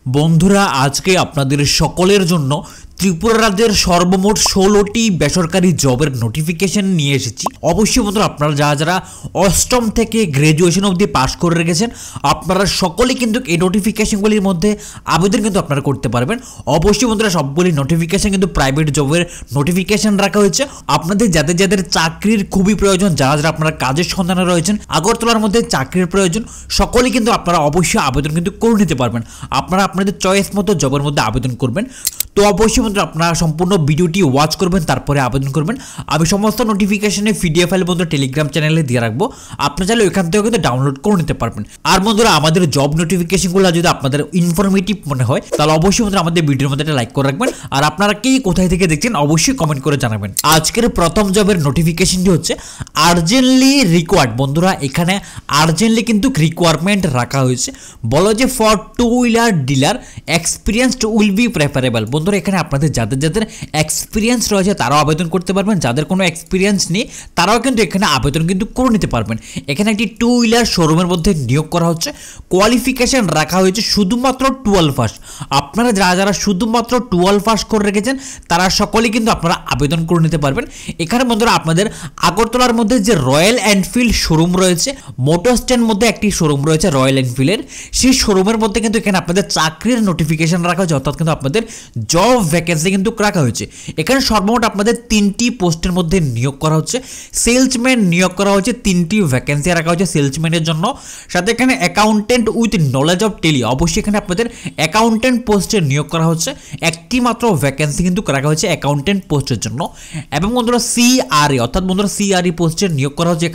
বন্ধুরা আজকে আপনাদের সকলের জন্য ত্রিপুরা রাজ্যের সর্বমোট 16টি বেসরকারি জবের নোটিফিকেশন নিয়ে এসেছি। অবশ্যই বন্ধুরা আপনারা যারা অষ্টম থেকে গ্র্যাজুয়েশন অবধি পাস করে রেখেছেন আপনারা সকলেই কিন্তু এই নোটিফিকেশনগুলির মধ্যে আবেদন কিন্তু আপনারা করতে পারবেন। অবশ্যই বন্ধুরা সবগুলি নোটিফিকেশন কিন্তু প্রাইভেট জবের নোটিফিকেশন রাখা হয়েছে। আপনাদের যাদের চাকরির খুবই প্রয়োজন, যারা আপনারা কাজের সন্ধানে রয়েছেন, আগরতলার মধ্যে চাকরির প্রয়োজন, সকলেই কিন্তু আপনারা অবশ্যই আবেদন কিন্তু করে নিতে পারবেন। আপনারা আপনাদের চয়েস মতো জবের মধ্যে আবেদন করবেন। তো অবশ্যই বন্ধুরা আপনারা সম্পূর্ণ ভিডিওটি ওয়াচ করবেন, তারপরে আবেদন করবেন। আমি সমস্ত নোটিফিকেশনে পিডিএফ ফাইল বন্ধুরা টেলিগ্রাম চ্যানেলে দিয়ে রাখবো, আপনারা চাইলে ওইখান থেকে কিন্তু ডাউনলোড করে নিতে পারবেন। আর বন্ধুরা আমাদের জব নোটিফিকেশনগুলো যদি আপনাদের ইনফরমেটিভ মনে হয় তাহলে অবশ্যই বন্ধুরা আমাদের ভিডিওর মধ্যে একটা লাইক করে রাখবেন। আর আপনারা কি কোথায় থেকে দেখছেন অবশ্যই কমেন্ট করে জানাবেন। আজকের প্রথম জবের নোটিফিকেশনটি হচ্ছে আর্জেন্টলি রিকোয়ার্ড। বন্ধুরা এখানে আর্জেন্টলি কিন্তু রিকোয়ারমেন্ট রাখা হয়েছে। বলো যে for two wheeler dealer experienced will be preferable. বন্ধুরা এখানে আপনাদের যাদের এক্সপিরিয়েন্স রয়েছে তারাও আবেদন করতে পারবেন, যাদের কোনো এক্সপিরিয়েন্স নেই তারাও কিন্তু এখানে আবেদন কিন্তু করে নিতে পারবেন। এখানে একটি টু হুইলার শোরুমের মধ্যে নিয়োগ করা হচ্ছে। কোয়ালিফিকেশন রাখা হয়েছে শুধুমাত্র 12 পাস। আপনারা যারা শুধুমাত্র 12 পাস করে রেখেছেন তারা সকলেই কিন্তু আপনারা আবেদন করে নিতে পারবেন। এখানে বন্ধুরা আপনাদের আগরতলার মধ্যে যে রয়্যাল এনফিল্ড শোরুম রয়েছে, মোটর স্ট্যান্ড মধ্যে একটি শোরুম রয়েছে রয়্যাল এনফিল্ডের, সেই শোরুমের মধ্যে কিন্তু এখানে আপনাদের চাকরির নোটিফিকেশন রাখা হয়েছে, অর্থাৎ কিন্তু আপনাদের জব ভ্যাকেন্সি কিন্তু রাখা হয়েছে। এখানে সর্বমোট আপনাদের 3টি পোস্টের মধ্যে নিয়োগ করা হচ্ছে। সেলসম্যান নিয়োগ করা হচ্ছে, 3টি ভ্যাকেন্সি রাখা হয়েছে সেলসম্যানের জন্য। সাথে এখানে accountant with knowledge of Tally, অবশ্যই এখানে আপনাদের অ্যাকাউন্টেন্ট পোস্টে নিয়োগ করা হচ্ছে। একটি মাত্র ভ্যাকেন্সি কিন্তু রাখা হয়েছে অ্যাকাউন্টেন্ট পোস্টের জন্য। এবং বন্ধুরা সিআরই অর্থাৎ বন্ধুরা সিআরই পোস্টে নিয়োগ করা হচ্ছে।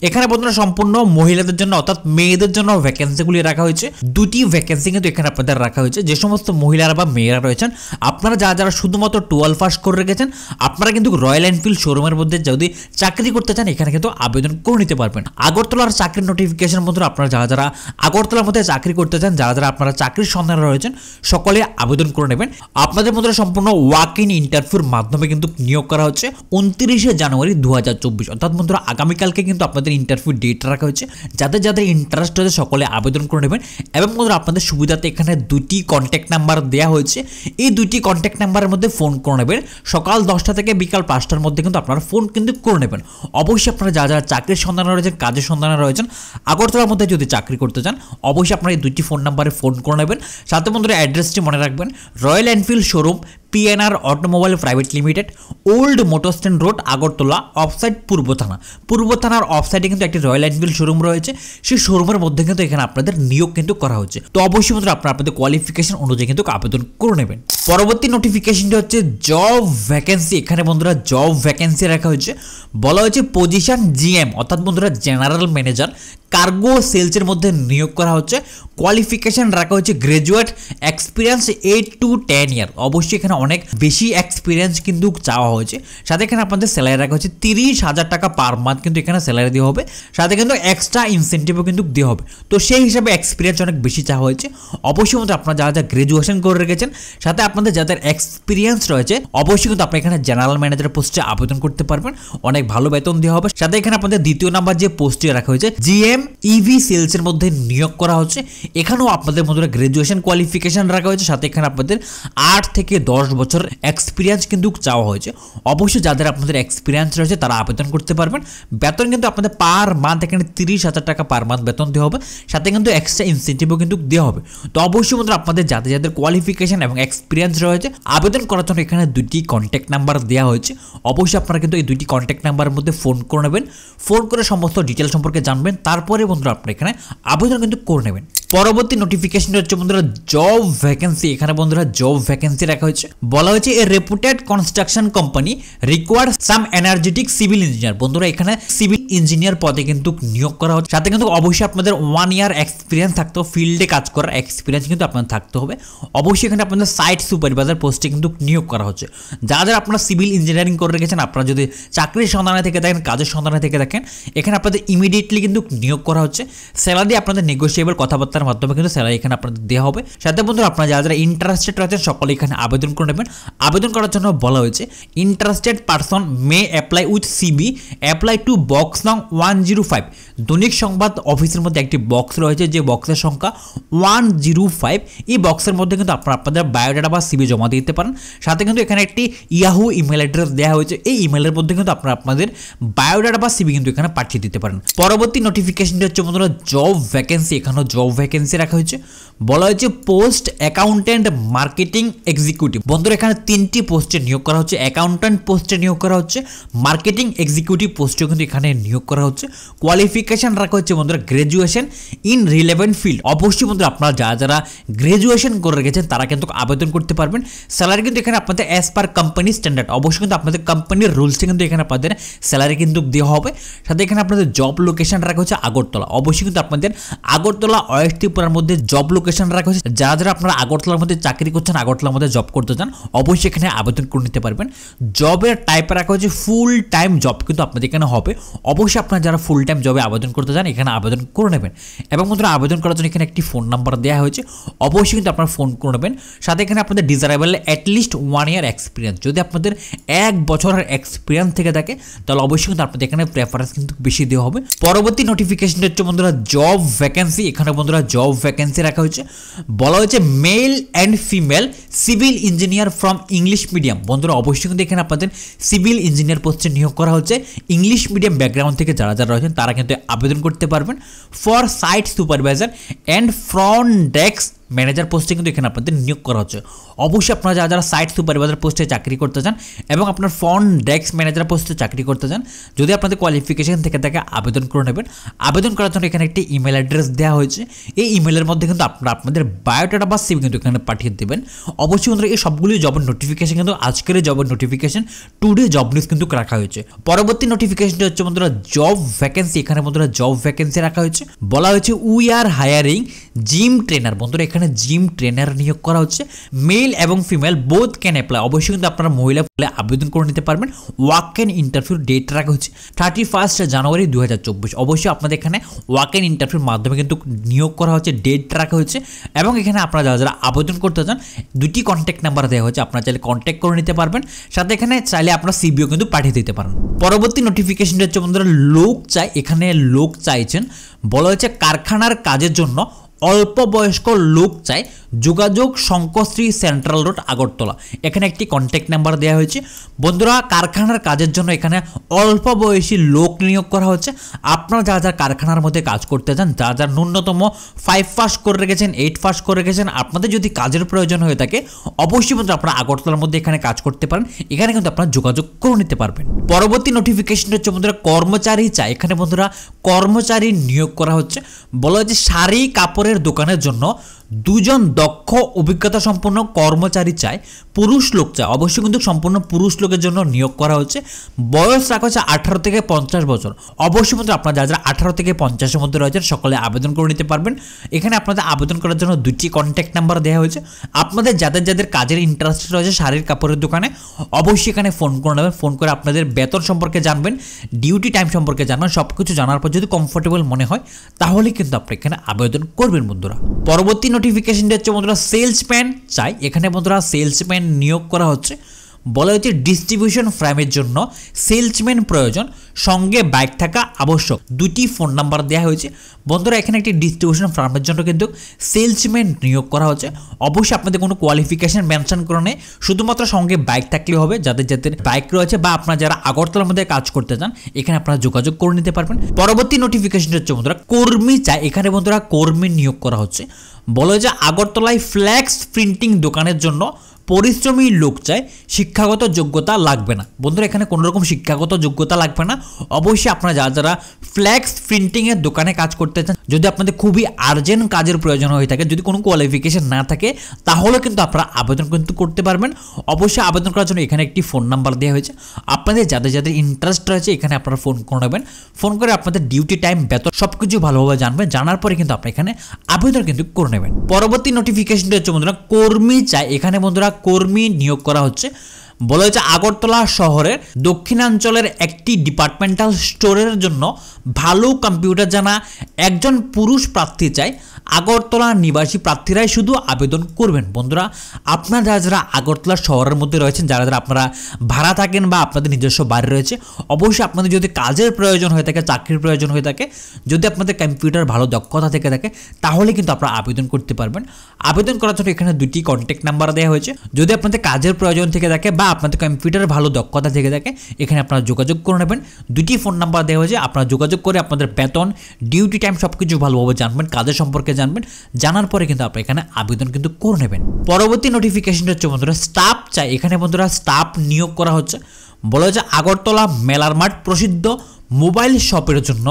এখানে বন্ধুরা সম্পূর্ণ মহিলাদের জন্য অর্থাৎ মেয়েদের জন্য ভ্যাকেন্সিগুলি রাখা হয়েছে। 2টি ভ্যাকেন্সি কিন্তু এখানে আপনাদের রাখা হয়েছে। যে সমস্ত মহিলারা বা মেয়েরা রয়েছেন আপনারা যারা শুধুমাত্র 12 পাস করে রেখেছেন আপনারা কিন্তু রয়্যাল এনফিল্ড শোরুমের মধ্যে যদি চাকরি করতে চান এখানে কিন্তু আবেদন করে নিতে পারবেন। আগরতলার চাকরির নোটিফিকেশন বন্ধুরা আপনারা যারা আগরতলার মধ্যে চাকরি করতে চান, যারা আপনারা চাকরির সন্ধানে রয়েছেন সকলে আবেদন করে নেবেন। আপনাদের মধ্যে সম্পূর্ণ ওয়াক ইন ইন্টারভিউর মাধ্যমে কিন্তু নিয়োগ করা হচ্ছে 29 জানুয়ারি 2024, অর্থাৎ বন্ধুরা আগামীকালকে কিন্তু আপনাদের ইন্টারভিউ ডেট রাখা হয়েছে। যাদের ইন্টারেস্ট হয়েছে সকলে আবেদন করে নেবেন। এবং বন্ধুরা আপনাদের সুবিধাতে এখানে 2টি কন্ট্যাক্ট নাম্বার দেওয়া হয়েছে। এই 2টি কন্ট্যাক্ট নাম্বারের মধ্যে ফোন করে নেবেন। সকাল 10টা থেকে বিকাল 5টার মধ্যে কিন্তু আপনারা ফোন কিন্তু করে নেবেন। অবশ্যই আপনারা যারা চাকরির সন্ধানে রয়েছেন, কাজের সন্ধানে রয়েছেন, আগরতলার মধ্যে যদি চাকরি করতে চান অবশ্যই আপনারা এই 2টি ফোন নাম্বারে ফোন করে নেবেন। সাথে বন্ধুরা অ্যাড্রেসটি মনে রাখবেন, royal Enfield showroom, PNR automobile private limited, old motor stand road, Agartala, offside পূর্ব থানার অফসাইডে কিন্তু একটি রয়্যাল এনফিল্ড শোরুম রয়েছে। সেই শোরুমের মধ্যে কিন্তু এখানে আপনাদের নিয়োগ কিন্তু করা হচ্ছে। তো অবশ্যই বন্ধুরা আপনারা আপনাদের কোয়ালিফিকেশন অনুযায়ী কিন্তু আবেদন করে নেবেন। পরবর্তী নোটিফিকেশনটি হচ্ছে জব ভ্যাকেন্সি। এখানে বন্ধুরা জব ভ্যাকেন্সি রাখা হয়েছে। বলা হয়েছে পজিশন জিএম অর্থাৎ বন্ধুরা জেনারেল ম্যানেজার কার্গো সেলসের মধ্যে নিয়োগ করা হচ্ছে। কোয়ালিফিকেশন রাখা হচ্ছে গ্রাজুয়েট এক্সপিরিয়েন্স 8 to 10 ইয়ার। অবশ্যই এখানে অনেক বেশি এক্সপিরিয়েন্স কিন্তু চাওয়া হয়েছে। সাথে এখানে আপনাদের স্যালারি রাখা হচ্ছে 30,000 টাকা পার মান্থ কিন্তু এখানে স্যালারি দেওয়া হবে। সাথে কিন্তু এক্সট্রা ইনসেন্টিভও কিন্তু দেওয়া হবে। তো সেই হিসাবে এক্সপিরিয়েন্স অনেক বেশি চাওয়া হয়েছে। অবশ্যই মতো আপনারা যারা গ্রাজুয়েশন করে রেখেছেন সাথে আপনাদের যাদের এক্সপিরিয়েন্স রয়েছে অবশ্যই কিন্তু আপনি এখানে জেনারেল ম্যানেজার পোস্টে আবেদন করতে পারবেন। অনেক ভালো বেতন দেওয়া হবে। সাথে এখানে আপনাদের দ্বিতীয় নাম্বার যে পোস্টটি রাখা হয়েছে জিএম ইভি সেলসের মধ্যে নিয়োগ করা হচ্ছে। এখানেও আপনাদের মধ্যে গ্রাজুয়েশন কোয়ালিফিকেশন রাখা হয়েছে। সাথে এখানে আপনাদের 8 থেকে 10 বছর এক্সপিরিয়েন্স কিন্তু চাওয়া হয়েছে। অবশ্যই যাদের আপনাদের এক্সপিরিয়েন্স রয়েছে তারা আবেদন করতে পারবেন। বেতন কিন্তু আপনাদের পার মান্থ এখানে 30,000 টাকা পার মান্থ বেতন দেওয়া হবে। সাথে কিন্তু এক্সট্রা ইনসেন্টিভও কিন্তু দেওয়া হবে। তো অবশ্যই বন্ধুরা আপনাদের যাদের কোয়ালিফিকেশন এবং এক্সপিরিয়েন্স রয়েছে আবেদন করার জন্য এখানে 2টি কন্ট্যাক্ট নাম্বার দেওয়া হয়েছে। অবশ্যই আপনারা কিন্তু এই 2টি কন্ট্যাক্ট নাম্বারের মধ্যে ফোন করে নেবেন। ফোন করে সমস্ত ডিটেল সম্পর্কে জানবেন, তারপরে বন্ধুরা আপনারা এখানে আবেদন কিন্তু করে নেবেন। পরবর্তী নোটিফিকেশন হচ্ছে বন্ধুরা জব ভ্যাকেন্সি। এখানে বন্ধুরা জব ভ্যাকেন্সি রাখা হয়েছে। বলা হয়েছে এ রেপুটেড কনস্ট্রাকশন কোম্পানি রিকোয়ার্ড সাম এনার্জেটিক সিভিল ইঞ্জিনিয়ার। বন্ধুরা এখানে সিভিল ইঞ্জিনিয়ার পদে কিন্তু নিয়োগ করা হচ্ছে। সাথে কিন্তু অবশ্যই আপনাদের 1 ইয়ার এক্সপিরিয়েন্স থাকতে হবে, ফিল্ডে কাজ করার এক্সপিরিয়েন্স কিন্তু আপনাদের থাকতে হবে। অবশ্যই এখানে আপনাদের সাইট সুপারভাইজার পোস্টে কিন্তু নিয়োগ করা হচ্ছে। যারা আপনারা সিভিল ইঞ্জিনিয়ারিং করে রেখেছেন আপনারা যদি চাকরির সন্ধানে থেকে দেখেন, কাজের সন্ধানে থেকে দেখেন, এখানে আপনাদের ইমিডিয়েটলি কিন্তু নিয়োগ করা হচ্ছে। স্যালারি আপনাদের নেগোশিয়েবল কথাবার্তার মাধ্যমে কিন্তু স্যালারি এখানে আপনাদের দেওয়া হবে। সাথে বন্ধুরা আপনারা যারা ইন্টারেস্টেড রয়েছেন সকলে এখানে আবেদন করে নেবেন। আবেদন করার জন্য বলা হয়েছে interested person may apply with CV, apply to box নং 105। দৈনিক সংবাদ অফিসের মধ্যে একটি বক্স রয়েছে, যে বক্সের সংখ্যা 105। এই বক্সের মধ্যে কিন্তু আপনারা আপনাদের বায়োডাটা বা সিবি জমা দিতে পারেন। সাথে কিন্তু এখানে একটি ইয়াহু ইমেল অ্যাড্রেস দেওয়া হয়েছে, এই ইমেলের মধ্যে কিন্তু আপনারা আপনাদের বায়োডাটা বা সিবি কিন্তু এখানে পাঠিয়ে দিতে পারেন। পরবর্তী নোটিফিকেশনটি হচ্ছে বন্ধুরা জব ভ্যাকেন্সি। এখানেও জব ভ্যাকেন্সি রাখা হয়েছে, বলা হয়েছে পোস্ট অ্যাকাউন্টেন্ট মার্কেটিং এক্সিকিউটিভ। বন্ধুরা এখানে 3টি পোস্টে নিয়োগ করা হচ্ছে, অ্যাকাউন্টেন্ট পোস্টে নিয়োগ করা হচ্ছে, মার্কেটিং এক্সিকিউটিভ পোস্টেও কিন্তু এখানে নিয়োগ করা হচ্ছে। কোয়ালিফিকেশন রাখা হচ্ছে বন্ধুরা গ্রাজুয়েশন ইন রিলেভেন্ট ফিল্ড। অবশ্যই বন্ধুরা আপনারা যারা গ্রাজুয়েশন করে রেখেছেন তারা কিন্তু আবেদন করতে পারবেন। স্যালারি কিন্তু এখানে আপনাদের অ্যাজ পার কোম্পানি স্ট্যান্ডার্ড, অবশ্যই কিন্তু আপনাদের কোম্পানির রুলসে কিন্তু এখানে আপনাদের স্যালারি কিন্তু দেওয়া হবে। সাথে এখানে আপনাদের জব লোকেশন রাখা হচ্ছে আগরতলা, অবশ্যই কিন্তু আপনাদের আগরতলা ওয়েস্ট ত্রিপুরার মধ্যে জব লোকেশন রাখা হচ্ছে। যারা আপনারা আগরতলার মধ্যে চাকরি করছেন, আগরতলার মধ্যে জব করতে চান, অবশ্যই এখানে আবেদন করে নিতে পারবেন। জবের টাইপ রাখা হচ্ছে ফুল টাইম জব কিন্তু আপনাদের এখানে হবে। অবশ্যই আপনারা যারা ফুল টাইম জবে আবেদন করতে চান এখানে আবেদন করে নেবেন। এবং বন্ধুরা আবেদন করার জন্য এখানে একটি ফোন নাম্বার দেওয়া হয়েছে, অবশ্যই কিন্তু আপনারা ফোন করে নেবেন। সাথে এখানে আপনাদের ডিজারেবল অ্যাটলিস্ট 1 ইয়ার এক্সপিরিয়েন্স, যদি আপনাদের 1 বছরের এক্সপিরিয়েন্স থেকে থাকে তাহলে অবশ্যই কিন্তু আপনাদের এখানে প্রেফারেন্স কিন্তু বেশি দেওয়া হবে। পরবর্তী নোটিফিকেশন হচ্ছে বন্ধুরা জব ভ্যাকেন্সি। এখানে বন্ধুরা জব ভ্যাকেন্সি রাখা হয়েছে, বলা হয়েছে male and female civil engineer from English medium. বন্ধুরা অবশ্যই কিন্তু এখানে আপনাদের সিভিল ইঞ্জিনিয়ার পোস্টে নিয়োগ করা হচ্ছে। ইংলিশ মিডিয়াম ব্যাকগ্রাউন্ড থেকে যারা রয়েছেন তারা কিন্তু আবেদন করতে পারবেন। For site supervisor and front desk manager পোস্টে কিন্তু এখানে আপনাদের নিয়োগ করা হচ্ছে। অবশ্যই আপনারা যারা সাইট সুপারভাইজার পোস্টে চাকরি করতে চান এবং আপনার ফ্রন্ট ডেস্ক ম্যানেজার পোস্টে চাকরি করতে চান, যদি আপনাদের কোয়ালিফিকেশন থেকে থাকে আবেদন করে নেবেন। আবেদন করার জন্য এখানে একটি ইমেল অ্যাড্রেস দেওয়া হয়েছে, এই ইমেলের মধ্যে কিন্তু আপনারা আপনাদের বায়োডাটা বা সিভি কিন্তু এখানে পাঠিয়ে দেবেন। অবশ্যই বন্ধুরা এই সবগুলি জবের নোটিফিকেশন কিন্তু আজকের জবের নোটিফিকেশন টুডে জব নিউজ কিন্তু রাখা হয়েছে। পরবর্তী নোটিফিকেশনটি হচ্ছে বন্ধুরা জব ভ্যাকেন্সি। এখানে বন্ধুরা জব ভ্যাকেন্সি রাখা হয়েছে, বলা হয়েছে we are hiring gym trainer. বন্ধুরা এখানে জিম ট্রেনার নিয়োগ করা হচ্ছে, মেল এবং ফিমেল বোথ ক্যান অ্যাপ্লাই। অবশ্যই কিন্তু আপনারা মহিলা আবেদন করে নিতে পারবেন। ওয়াক এন ইন্টারভিউ ডেট রাখা হচ্ছে 31 জানুয়ারি 2024। অবশ্যই আপনাদের এখানে ওয়াক এন ইন্টারভিউর মাধ্যমে কিন্তু নিয়োগ করা হচ্ছে, ডেট রাখা হচ্ছে। এবং এখানে আপনারা যারা আবেদন করতে চান 2টি কন্ট্যাক্ট নাম্বার দেওয়া হচ্ছে, আপনারা চাইলে কন্ট্যাক্ট করে নিতে পারবেন। সাথে এখানে চাইলে আপনারা সিবিও কিন্তু পাঠিয়ে দিতে পারেন। পরবর্তী নোটিফিকেশনটা হচ্ছে বন্ধুরা লোক চাই। এখানে লোক চাইছেন, বলা হয়েছে কারখানার কাজের জন্য অল্প বয়স্ক লোক চাই, যোগাযোগ শঙ্করশ্রী সেন্ট্রাল রোড আগরতলা। এখানে একটি কন্ট্যাক্ট নাম্বার দেওয়া হয়েছে। বন্ধুরা কারখানার কাজের জন্য এখানে অল্প বয়সী লোক নিয়োগ করা হচ্ছে। আপনারা যারা কারখানার মধ্যে কাজ করতে চান, যারা ন্যূনতম 5 পাস করে রেখেছেন, 8 পাস করে রেখেছেন, আপনাদের যদি কাজের প্রয়োজন হয়ে থাকে অবশ্যই বন্ধুরা আপনারা আগরতলার মধ্যে এখানে কাজ করতে পারেন। এখানে কিন্তু আপনারা যোগাযোগ করে নিতে পারবেন। পরবর্তী নোটিফিকেশন হচ্ছে বন্ধুরা কর্মচারী চাই। এখানে বন্ধুরা কর্মচারী নিয়োগ করা হচ্ছে, বলা হচ্ছে শাড়ি কাপড়ের দোকানের জন্য 2 জন দক্ষ অভিজ্ঞতা সম্পন্ন কর্মচারী চায়, পুরুষ লোক চায়। অবশ্যই কিন্তু সম্পূর্ণ পুরুষ লোকের জন্য নিয়োগ করা হচ্ছে। বয়স রাখা হচ্ছে 18 থেকে 50 বছর। অবশ্যই কিন্তু আপনারা যারা 18 থেকে 50-এর মধ্যে রয়েছেন সকলে আবেদন করে নিতে পারবেন। এখানে আপনাদের আবেদন করার জন্য 2টি কন্ট্যাক্ট নাম্বার দেওয়া হয়েছে। আপনাদের যাদের কাজের ইন্টারেস্ট রয়েছে শাড়ির কাপড়ের দোকানে, অবশ্যই এখানে ফোন করে নেবেন। ফোন করে আপনাদের বেতন সম্পর্কে জানবেন, ডিউটি টাইম সম্পর্কে জানবেন। সব কিছু জানার পর যদি কমফোর্টেবল মনে হয় তাহলে কিন্তু আপনি এখানে আবেদন করবেন বন্ধুরা। পরবর্তী নোটিফিকেশনটা হচ্ছে বন্ধুরা সেলসম্যান চাই। এখানে বন্ধুরা সেলসম্যান নিয়োগ করা হচ্ছে, বলা হচ্ছে ডিস্ট্রিবিউশন ফার্মের জন্য সেলসম্যান প্রয়োজন, সঙ্গে বাইক থাকা আবশ্যক। 2টি ফোন নাম্বার দেওয়া হয়েছে। বন্ধুরা এখানে একটি ডিস্ট্রিবিউশন ফার্মের জন্য কিন্তু সেলসম্যান নিয়োগ করা হচ্ছে। অবশ্যই আপনাদের কোনো কোয়ালিফিকেশন মেনশন করে নেই, শুধুমাত্র সঙ্গে বাইক থাকলেও হবে। যাদের বাইক রয়েছে বা আপনারা যারা আগরতলার মধ্যে কাজ করতে চান এখানে আপনারা যোগাযোগ করে নিতে পারবেন। পরবর্তী নোটিফিকেশন হচ্ছে বন্ধুরা কর্মী চাই। এখানে বন্ধুরা কর্মী নিয়োগ করা হচ্ছে, বলা হয়েছে আগরতলায় ফ্ল্যাক্স প্রিন্টিং দোকানের জন্য পরিশ্রমী লোক চাই, শিক্ষাগত যোগ্যতা লাগবে না। বন্ধুরা এখানে কোনো রকম শিক্ষাগত যোগ্যতা লাগবে না। অবশ্যই আপনারা যারা ফ্ল্যাক্স প্রিন্টিংয়ের দোকানে কাজ করতে চান, যদি আপনাদের খুবই আর্জেন্ট কাজের প্রয়োজন হয়ে থাকে, যদি কোনো কোয়ালিফিকেশন না থাকে তাহলে কিন্তু আপনারা আবেদন কিন্তু করতে পারবেন। অবশ্যই আবেদন করার জন্য এখানে একটি ফোন নাম্বার দেওয়া হয়েছে। আপনাদের যাদের ইন্টারেস্ট রয়েছে এখানে আপনারা ফোন করে নেবেন। ফোন করে আপনাদের ডিউটি টাইম বেতন সব কিছু ভালোভাবে জানবেন, জানার পরে কিন্তু আপনি এখানে আবেদন কিন্তু করে নেবেন। পরবর্তী নোটিফিকেশনটা হচ্ছে বন্ধুরা কর্মী চাই। এখানে বন্ধুরা কর্মী নিয়োগ করা হচ্ছে, বলা হয়েছে আগরতলা শহরের দক্ষিণাঞ্চলের একটি ডিপার্টমেন্টাল স্টোরের জন্য ভালো কম্পিউটার জানা একজন পুরুষ প্রার্থী চাই। আগরতলা নিবাসী প্রার্থীরাই শুধু আবেদন করবেন। বন্ধুরা, আপনারা যারা আগরতলা শহরের মধ্যে রয়েছেন, যারা আপনারা ভাড়া থাকেন বা আপনাদের নিজস্ব বাড়ি রয়েছে, অবশ্যই আপনাদের যদি কাজের প্রয়োজন হয়ে থাকে, চাকরির প্রয়োজন হয়ে থাকে, যদি আপনাদের কম্পিউটার ভালো দক্ষতা থেকে থাকে, তাহলে কিন্তু আপনারা আবেদন করতে পারবেন। আবেদন করার জন্য এখানে দুটি কন্ট্যাক্ট নাম্বার দেওয়া হয়েছে। যদি আপনাদের কাজের প্রয়োজন থেকে থাকে বা আপনাদের কম্পিউটারের ভালো দক্ষতা থেকে থাকে, এখানে আপনারা যোগাযোগ করে নেবেন। দুটি ফোন নাম্বার দেওয়া হয়েছে, আপনারা যোগাযোগ করে আপনাদের বেতন, ডিউটি টাইম সব কিছু ভালোভাবে জানবেন, কাজের সম্পর্কে জানবেন। জানার পরে কিন্তু আপনারা এখানে আবেদন কিন্তু করে নেবেন। পরবর্তী নোটিফিকেশনটা হচ্ছে বন্ধুরা স্টাফ চাই। এখানে বন্ধুরা স্টাফ নিয়োগ করা হচ্ছে। বলা হচ্ছে আগরতলা মেলার মাঠ প্রসিদ্ধ মোবাইল শপের জন্য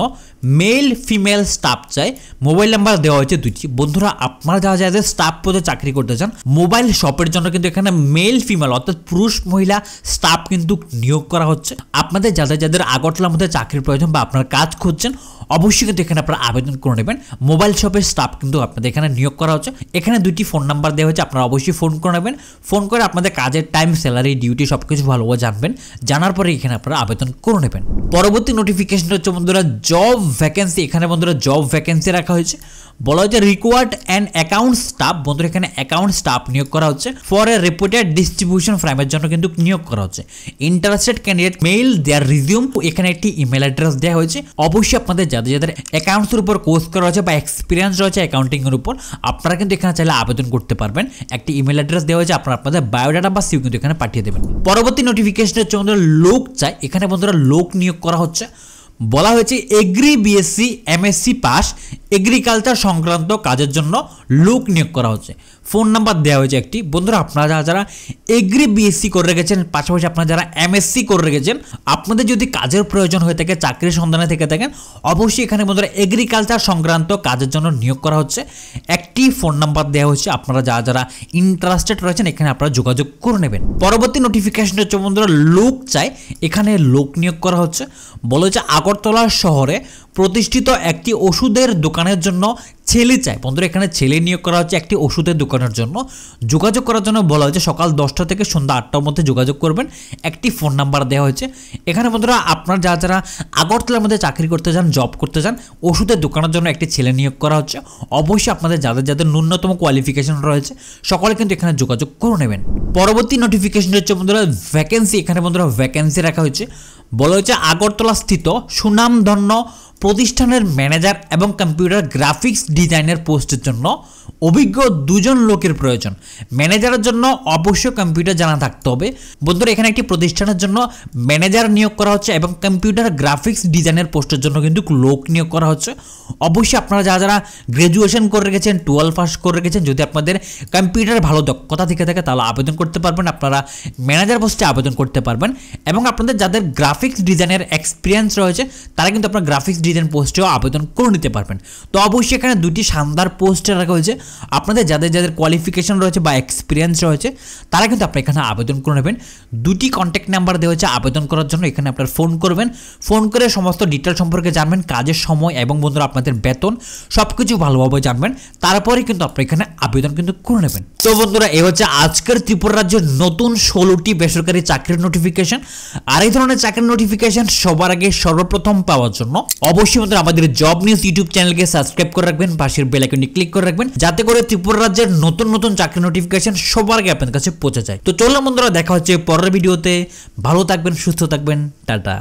মেল ফিমেল স্টাফ চাই। মোবাইল নাম্বার দেওয়া হয়েছে দুটি। বন্ধুরা, আপনারা যারা যাদের স্টাফ পদে চাকরি করতে চান, মোবাইল শপের জন্য কিন্তু এখানে মেল ফিমেল অর্থাৎ পুরুষ মহিলা স্টাফ কিন্তু নিয়োগ করা হচ্ছে। আপনাদের যাদের আগরতলার মধ্যে চাকরির প্রয়োজন বা আপনারা কাজ খুঁজছেন, অবশ্যই কিন্তু এখানে আপনারা আবেদন করে নেবেন। মোবাইল শপের স্টাফ কিন্তু আপনাদের এখানে নিয়োগ করা হচ্ছে। এখানে দুটি ফোন নাম্বার দেওয়া হয়েছে, আপনারা অবশ্যই ফোন করে নেবেন। ফোন করে আপনাদের কাজের টাইম, স্যালারি, ডিউটি সব কিছু ভালোভাবে জানবেন। জানার পরে এখানে আপনারা আবেদন করে নেবেন। পরবর্তী নোটিফিকেশনটা হচ্ছে বন্ধুরা জব ভ্যাকেন্সি। এখানে বন্ধুরা জব ভ্যাকেন্সি রাখা হয়েছে। বলা হচ্ছে রিকোয়ার্ড অ্যান্ড অ্যাকাউন্ট স্টাফ। বন্ধুরা, এখানে অ্যাকাউন্ট স্টাফ নিয়োগ করা হচ্ছে ফর এ রেপুটেড ডিস্ট্রিবিউশন ফার্মের জন্য কিন্তু নিয়োগ করা হচ্ছে। ইন্টারেস্টেড ক্যান্ডিডেট মেইল দেয়ার রিজিউম। এখানে একটি ইমেল অ্যাড্রেস দেওয়া হয়েছে। অবশ্যই আপনাদের যাদের অ্যাকাউন্টসের উপর কোর্স করা হয়েছে বা এক্সপিরিয়েন্স রয়েছে অ্যাকাউন্টিং এর উপর, আপনারা কিন্তু এখানে চাইলে আবেদন করতে পারবেন। একটি ইমেল অ্যাড্রেস দেওয়া হয়েছে, আপনারা আপনাদের বায়োডাটা বা সিভি কিন্তু এখানে পাঠিয়ে দেবেন। পরবর্তী নোটিফিকেশন হচ্ছে বন্ধুরা লোক চাই। এখানে বন্ধুরা লোক নিয়োগ করা হচ্ছে। বলা হয়েছে agri BSc MSc pass agriculture সংক্রান্ত কাজের জন্য লোক নিয়োগ করা হচ্ছে। ফোন নাম্বার দেওয়া হয়েছে একটি। বন্ধুরা, আপনারা যারা এগ্রি বিএসসি করে রেখেছেন, পাশাপাশি আপনারা যারা এমএসসি করে রেখেছেন, আপনাদের যদি কাজের প্রয়োজন হয়ে থাকে, চাকরির সন্ধানে থেকে থাকেন, অবশ্যই এখানে বন্ধুরা এগ্রিকালচার সংক্রান্ত কাজের জন্য নিয়োগ করা হচ্ছে। একটি ফোন নাম্বার দেওয়া হচ্ছে। আপনারা যারা ইন্টারেস্টেড রয়েছেন, এখানে আপনারা যোগাযোগ করে নেবেন। পরবর্তী নোটিফিকেশন হচ্ছে বন্ধুরা লোক চাই। এখানে লোক নিয়োগ করা হচ্ছে। বলা হচ্ছে আগরতলা শহরে প্রতিষ্ঠিত একটি ওষুধের দোকানের জন্য ছেলে চাই। বন্ধুরা, এখানে ছেলে নিয়োগ করা হচ্ছে একটি ওষুধের দোকানের জন্য। যোগাযোগ করার জন্য বলা হয়েছে সকাল 10টা থেকে সন্ধ্যা 8টার মধ্যে যোগাযোগ করবেন। একটি ফোন নাম্বার দেওয়া হয়েছে। এখানে বন্ধুরা আপনারা যারা আগরতলার মধ্যে চাকরি করতে চান, জব করতে চান, ওষুধের দোকানের জন্য একটি ছেলে নিয়োগ করা হচ্ছে। অবশ্যই আপনাদের যাদের ন্যূনতম কোয়ালিফিকেশন রয়েছে, সকলে কিন্তু এখানে যোগাযোগ করে নেবেন। পরবর্তী নোটিফিকেশন হচ্ছে বন্ধুরা ভ্যাকেন্সি। এখানে বন্ধুরা ভ্যাকেন্সি রাখা হয়েছে। বলা হয়েছে আগরতলা স্থিত সুনামধন্য প্রতিষ্ঠানের ম্যানেজার এবং কম্পিউটার গ্রাফিক্স ডিজাইনের পোস্টের জন্য অভিজ্ঞ দুজন লোকের প্রয়োজন। ম্যানেজারের জন্য অবশ্যই কম্পিউটার জানা থাকতে হবে। বন্ধুরা, এখানে একটি প্রতিষ্ঠানের জন্য ম্যানেজার নিয়োগ করা হচ্ছে এবং কম্পিউটার গ্রাফিক্স ডিজাইনের পোস্টের জন্য কিন্তু লোক নিয়োগ করা হচ্ছে। অবশ্যই আপনারা যারা গ্র্যাজুয়েশন করে রেখেছেন, 12 পাস করে রেখেছেন, যদি আপনাদের কম্পিউটার ভালো দক্ষতা থেকে থাকে, তাহলে আবেদন করতে পারবেন। আপনারা ম্যানেজার পোস্টে আবেদন করতে পারবেন। এবং আপনাদের যাদের গ্রাফিক্স ডিজাইনের এক্সপিরিয়েন্স রয়েছে, তারা কিন্তু আপনার গ্রাফিক্স ডিজাইন পোস্টেও আবেদন করে নিতে পারবেন। তো অবশ্যই এখানে দুটি শানদার পোস্টে রাখা হয়েছে। আপনাদের যাদের কোয়ালিফিকেশন রয়েছে বা এক্সপিরিয়েন্স রয়েছে, তারা কিন্তু আপনি এখানে আবেদন করে নেবেন। দুটি কন্ট্যাক্ট নাম্বার দেওয়া হয়েছে আবেদন করার জন্য। এখানে আপনার ফোন করবেন। ফোন করে সমস্ত ডিটেল সম্পর্কে জানবেন, কাজের সময় এবং বন্ধুরা আপনাদের বেতন সব কিছু ভালোভাবে জানবেন। তারপরে কিন্তু আপনি এখানে আবেদন কিন্তু করে নেবেন। তো বন্ধুরা, এই হচ্ছে আজকের ত্রিপুরা রাজ্যের নতুন 16টি বেসরকারি চাকরির নোটিফিকেশন। আর এই ধরনের চাকরির নোটিফিকেশন সবার আগে সর্বপ্রথম পাওয়ার জন্য অবশ্যই বন্ধুরা আমাদের জব নিউজ ইউটিউব চ্যানেলকে সাবস্ক্রাইব করে রাখবেন, পাশের বেল আইকনটি ক্লিক করে রাখবেন, যাতে করে ত্রিপুরা রাজ্যের নতুন চাকরি নোটিফিকেশন সবার আগে আপনাদের কাছে পৌঁছে যায়। তো চলুন বন্ধুরা, দেখা হচ্ছে পরের ভিডিওতে। ভালো থাকবেন, সুস্থ থাকবেন, টাটা।